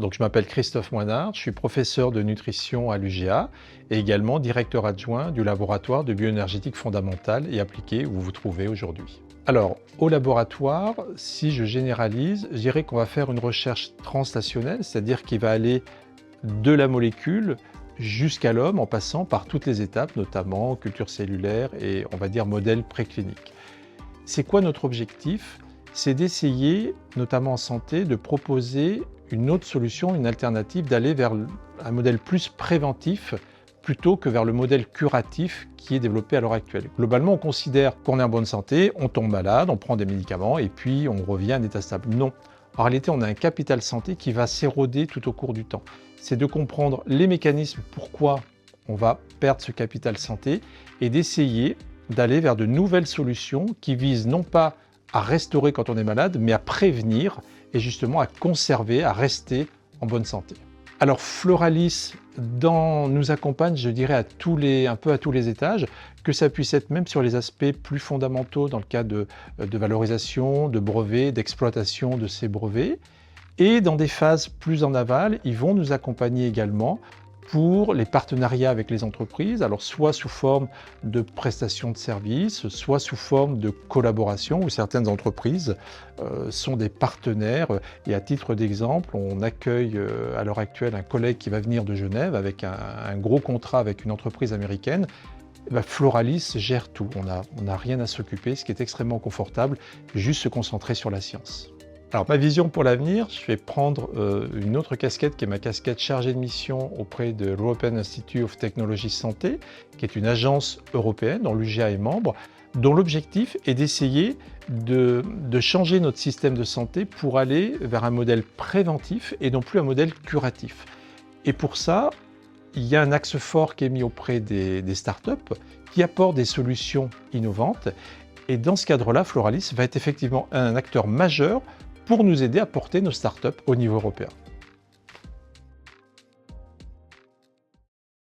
Donc, je m'appelle Christophe Moinard, je suis professeur de nutrition à l'UGA et également directeur adjoint du laboratoire de bioénergétique fondamentale et appliquée où vous vous trouvez aujourd'hui. Alors, au laboratoire, si je généralise, je dirais qu'on va faire une recherche translationnelle, c'est-à-dire qu'il va aller de la molécule jusqu'à l'homme en passant par toutes les étapes, notamment culture cellulaire et on va dire modèle préclinique. C'est quoi notre objectif? C'est d'essayer, notamment en santé, de proposer une autre solution, une alternative, d'aller vers un modèle plus préventif plutôt que vers le modèle curatif qui est développé à l'heure actuelle. Globalement, on considère qu'on est en bonne santé, on tombe malade, on prend des médicaments et puis on revient à un état stable. Non. En réalité, on a un capital santé qui va s'éroder tout au cours du temps. C'est de comprendre les mécanismes pourquoi on va perdre ce capital santé et d'essayer d'aller vers de nouvelles solutions qui visent non pas à restaurer quand on est malade, mais à prévenir et justement à conserver, à rester en bonne santé. Alors Floralis nous accompagne, je dirais, un peu à tous les étages, que ça puisse être même sur les aspects plus fondamentaux dans le cas de valorisation, de brevets, d'exploitation de ces brevets. Et dans des phases plus en aval, ils vont nous accompagner également pour les partenariats avec les entreprises, alors soit sous forme de prestations de services, soit sous forme de collaboration, où certaines entreprises sont des partenaires. Et à titre d'exemple, on accueille à l'heure actuelle un collègue qui va venir de Genève avec un gros contrat avec une entreprise américaine. Floralis gère tout, on n'a rien à s'occuper, ce qui est extrêmement confortable, juste se concentrer sur la science. Alors, ma vision pour l'avenir, je vais prendre une autre casquette qui est ma casquette chargée de mission auprès de l'European Institute of Technology Santé, qui est une agence européenne dont l'UGA est membre, dont l'objectif est d'essayer de changer notre système de santé pour aller vers un modèle préventif et non plus un modèle curatif. Et pour ça, il y a un axe fort qui est mis auprès des startups qui apportent des solutions innovantes. Et dans ce cadre-là, Floralis va être effectivement un acteur majeur pour nous aider à porter nos startups au niveau européen.